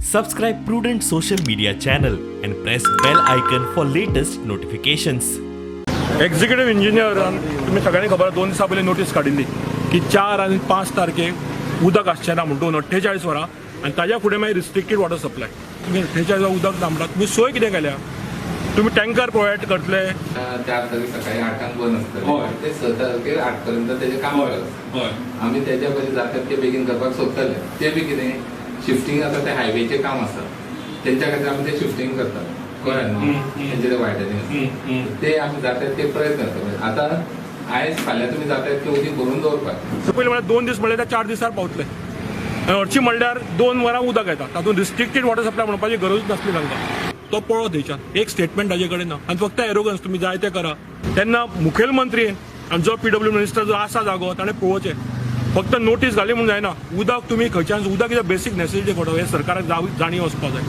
Subscribe Prudent Social Media channel and press bell icon for latest notifications. Executive engineer तुम्ही सगळ्यांनी खबर 2 दिसा पयलीं नोटीस काडिल्ली की 4 आनी 5 तारखेक उदक आसचें ना म्हणून 48 वरां आनी ताज्या फुडें मागीर रिस्ट्रिक्टेड वॉटर सप्लाय. तुमी 48 वरां उदक ना म्हणटा तुमी सोय कितें केल्या? तुम्ही टँकर प्रोवायड करतले 4 तारीख सकाळी 8 बंद असतले ते 6 तारखेर 8 पर्यंत त्याचे काम करतात. आम्ही त्याच्या पयलीं जातात ते बेगीन करपाक सोदतले. ते बी कितें शिफ्टिंग आता ते हायवेचे काम आसा त्यांच्या खातीर आमी ते शिफ्टिंग करतात. कळ्ळें न्हू तेंचे ते वायटनींग ते आमी जातात ते प्रयत्न करतात. आता आयज फाल्यां तुमी जातात ते उदीक भरून दवरपाक. पयलीं म्हळ्यार 2 दीस म्हणल्यार 4 दिसार पावतले. हरची म्हणल्यार 2 वरां उदक येता तातूंत रिस्ट्रिक्टेड वॉटर सप्लाय म्हणपाची गरज नासली तांकां. तो पळो थंयच्यान एक स्टेटमेंट ताजे कडेन ना आनी फक्त एरोगन्स तुमी जाय ते करा. तेन्ना मुखेलमंत्रीन आनी जो PW मिनिस्टर जो आसा जागो ताणें पळोवचें. फक्त नोटीस घाली म्हणून जायना. उदक तुमी खंयच्यान उदक इज अ बेसीक नेसेसिटी फॉर हे सरकाराक जाणीव वचपाक जाय.